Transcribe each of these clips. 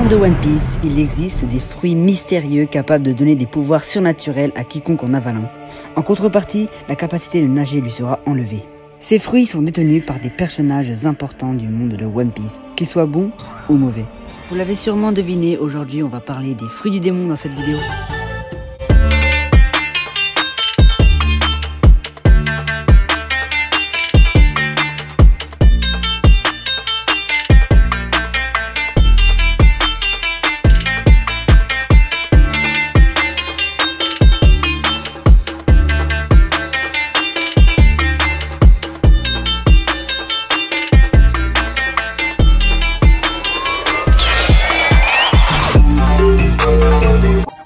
monde de One Piece, il existe des fruits mystérieux capables de donner des pouvoirs surnaturels à quiconque en avale un. En contrepartie, la capacité de nager lui sera enlevée. Ces fruits sont détenus par des personnages importants du monde de One Piece, qu'ils soient bons ou mauvais. Vous l'avez sûrement deviné, aujourd'hui on va parler des fruits du démon dans cette vidéo.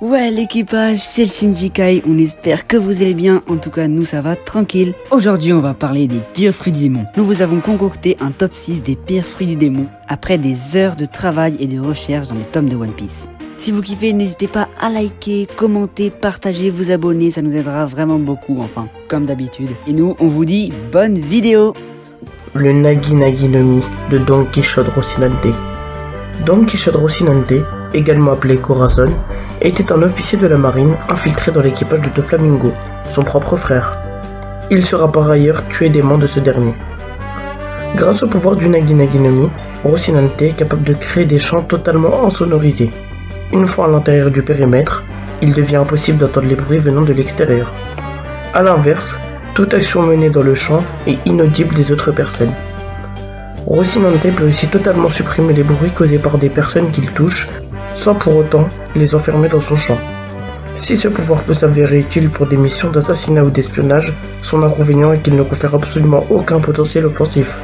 Ouais l'équipage, c'est le Shinji Kai, on espère que vous allez bien, en tout cas nous ça va tranquille. Aujourd'hui on va parler des pires fruits du démon. Nous vous avons concocté un top 6 des pires fruits du démon, après des heures de travail et de recherche dans les tomes de One Piece. Si vous kiffez, n'hésitez pas à liker, commenter, partager, vous abonner, ça nous aidera vraiment beaucoup, enfin, comme d'habitude. Et nous, on vous dit bonne vidéo. Le Nagi Nagi no Mi de Don Quichotte Rocinante. Don Quichotte Rocinante, également appelé Corazon, était un officier de la marine infiltré dans l'équipage de Doflamingo, son propre frère. Il sera par ailleurs tué des mains de ce dernier. Grâce au pouvoir du Nagi Nagi no Mi, Rocinante est capable de créer des chants totalement insonorisés. Une fois à l'intérieur du périmètre, il devient impossible d'entendre les bruits venant de l'extérieur. A l'inverse, toute action menée dans le champ est inaudible des autres personnes. Rocinante peut aussi totalement supprimer les bruits causés par des personnes qu'il touche, sans pour autant les enfermer dans son champ. Si ce pouvoir peut s'avérer utile pour des missions d'assassinat ou d'espionnage, son inconvénient est qu'il ne confère absolument aucun potentiel offensif.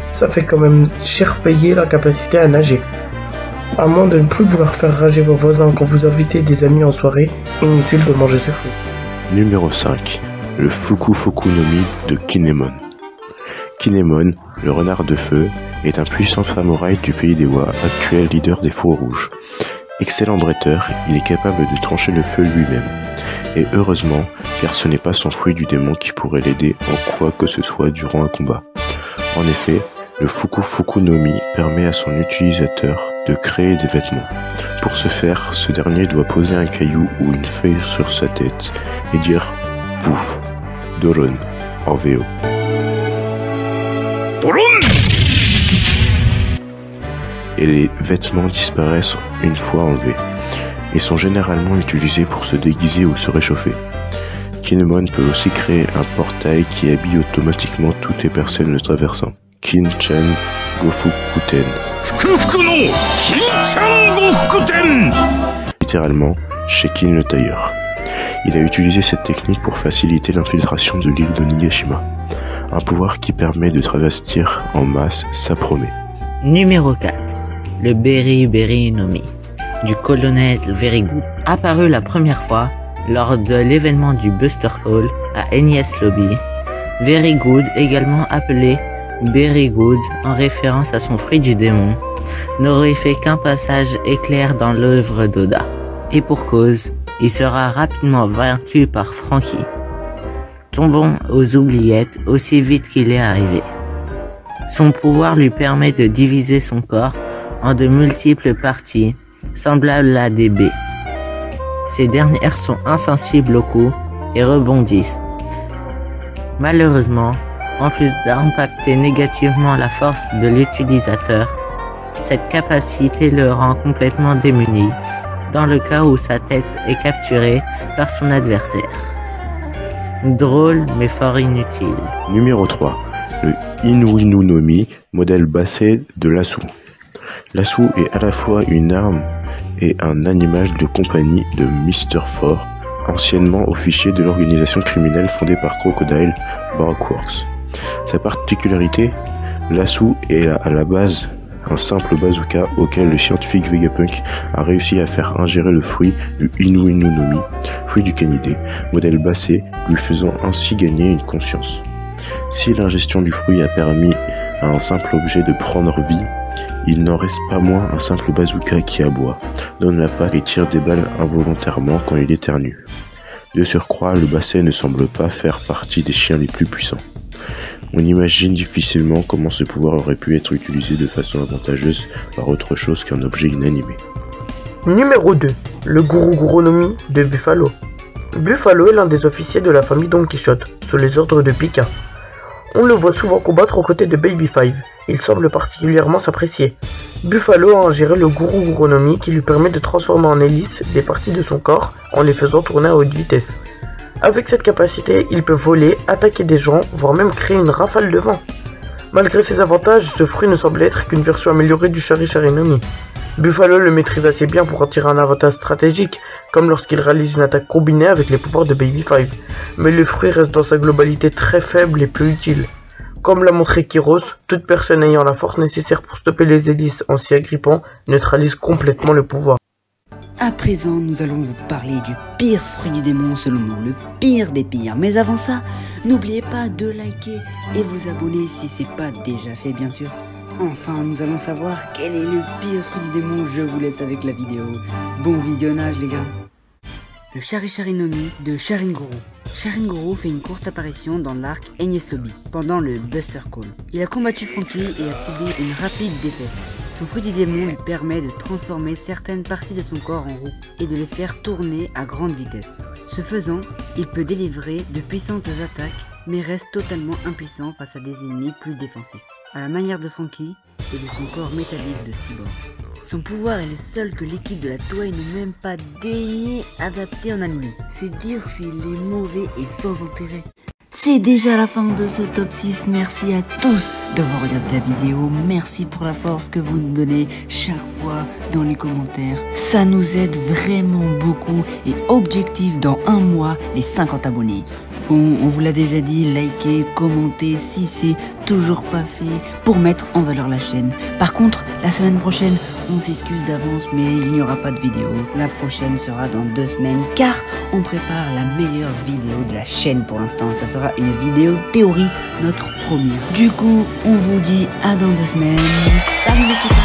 Ça fait quand même cher payer la capacité à nager. À moins de ne plus vouloir faire rager vos voisins quand vous invitez des amis en soirée, inutile de manger ce fruit. Numéro 5. Le Fuku Fuku no Mi de Kinemon. Kinemon, le renard de feu, est un puissant samouraï du pays des Wa, actuel leader des Fous Rouges. Excellent bretteur, il est capable de trancher le feu lui-même. Et heureusement, car ce n'est pas son fruit du démon qui pourrait l'aider en quoi que ce soit durant un combat. En effet, le Fuku Fuku no Mi permet à son utilisateur de créer des vêtements. Pour ce faire, ce dernier doit poser un caillou ou une feuille sur sa tête et dire « Pouf » Doron en VO. Doron ! Et les vêtements disparaissent une fois enlevés, et sont généralement utilisés pour se déguiser ou se réchauffer. Kinemon peut aussi créer un portail qui habille automatiquement toutes les personnes le traversant. Kin-chan Gofukuten. Littéralement, chez Kin le tailleur. Il a utilisé cette technique pour faciliter l'infiltration de l'île de Nigashima. Un pouvoir qui permet de travestir en masse sa promesse. Numéro 4. Le Beri Beri no Mi du colonel Very Good. Apparu la première fois lors de l'événement du Buster Call à Enies Lobby, Very Good, également appelé Very Good en référence à son fruit du démon, n'aurait fait qu'un passage éclair dans l'œuvre d'Oda. Et pour cause, il sera rapidement vaincu par Franky, tombant aux oubliettes aussi vite qu'il est arrivé. Son pouvoir lui permet de diviser son corps en de multiples parties, semblables à des baies. Ces dernières sont insensibles aux coups et rebondissent. Malheureusement, en plus d'impacter négativement la force de l'utilisateur, cette capacité le rend complètement démuni, dans le cas où sa tête est capturée par son adversaire. Drôle mais fort inutile. Numéro 3. Le Inuinu no Mi, modèle basset de Lasso. Lasso est à la fois une arme et un animal de compagnie de Mr. Four, anciennement officier de l'organisation criminelle fondée par Crocodile Baroqueworks. Sa particularité, Lasso est à la base un simple bazooka auquel le scientifique Vegapunk a réussi à faire ingérer le fruit du Inuinu no Mi, fruit du canidé, modèle basset, lui faisant ainsi gagner une conscience. Si l'ingestion du fruit a permis à un simple objet de prendre vie, il n'en reste pas moins un simple bazooka qui aboie, donne la patte et tire des balles involontairement quand il éternue. De surcroît, le basset ne semble pas faire partie des chiens les plus puissants. On imagine difficilement comment ce pouvoir aurait pu être utilisé de façon avantageuse par autre chose qu'un objet inanimé. Numéro 2. Le Guru no Mi de Buffalo. Buffalo est l'un des officiers de la famille Don Quichotte, sous les ordres de Pika. On le voit souvent combattre aux côtés de Baby Five. Il semble particulièrement s'apprécier. Buffalo a ingéré le Guru no Mi qui lui permet de transformer en hélice des parties de son corps en les faisant tourner à haute vitesse. Avec cette capacité, il peut voler, attaquer des gens, voire même créer une rafale de vent. Malgré ses avantages, ce fruit ne semble être qu'une version améliorée du Shari no Mi. Buffalo le maîtrise assez bien pour en tirer un avantage stratégique, comme lorsqu'il réalise une attaque combinée avec les pouvoirs de Baby Five. Mais le fruit reste dans sa globalité très faible et peu utile. Comme l'a montré Kyros, toute personne ayant la force nécessaire pour stopper les hélices en s'y agrippant neutralise complètement le pouvoir. À présent, nous allons vous parler du pire fruit du démon selon nous, le pire des pires. Mais avant ça, n'oubliez pas de liker et vous abonner si c'est pas déjà fait bien sûr. Enfin, nous allons savoir quel est le pire fruit du démon, je vous laisse avec la vidéo. Bon visionnage les gars. Le Shari no Mi de Sharin Guru. Sharin Guru fait une courte apparition dans l'arc Enies Lobby pendant le Buster Call. Il a combattu Franky et a subi une rapide défaite. Son fruit du démon lui permet de transformer certaines parties de son corps en roue et de les faire tourner à grande vitesse. Ce faisant, il peut délivrer de puissantes attaques mais reste totalement impuissant face à des ennemis plus défensifs, à la manière de Franky et de son corps métallique de cyborg. Son pouvoir est le seul que l'équipe de la Toei n'a même pas daigné adapter en anime. C'est dire s'il est mauvais et sans intérêt. C'est déjà la fin de ce top 6, merci à tous d'avoir regardé la vidéo, merci pour la force que vous nous donnez chaque fois dans les commentaires. Ça nous aide vraiment beaucoup et objectif dans un mois, les 50 abonnés. Bon, on vous l'a déjà dit, likez, commentez si c'est toujours pas fait pour mettre en valeur la chaîne. Par contre, la semaine prochaine, on s'excuse d'avance mais il n'y aura pas de vidéo. La prochaine sera dans 2 semaines car on prépare la meilleure vidéo de la chaîne pour l'instant. Ça sera une vidéo théorie, notre première. Du coup, on vous dit à dans 2 semaines. Salut les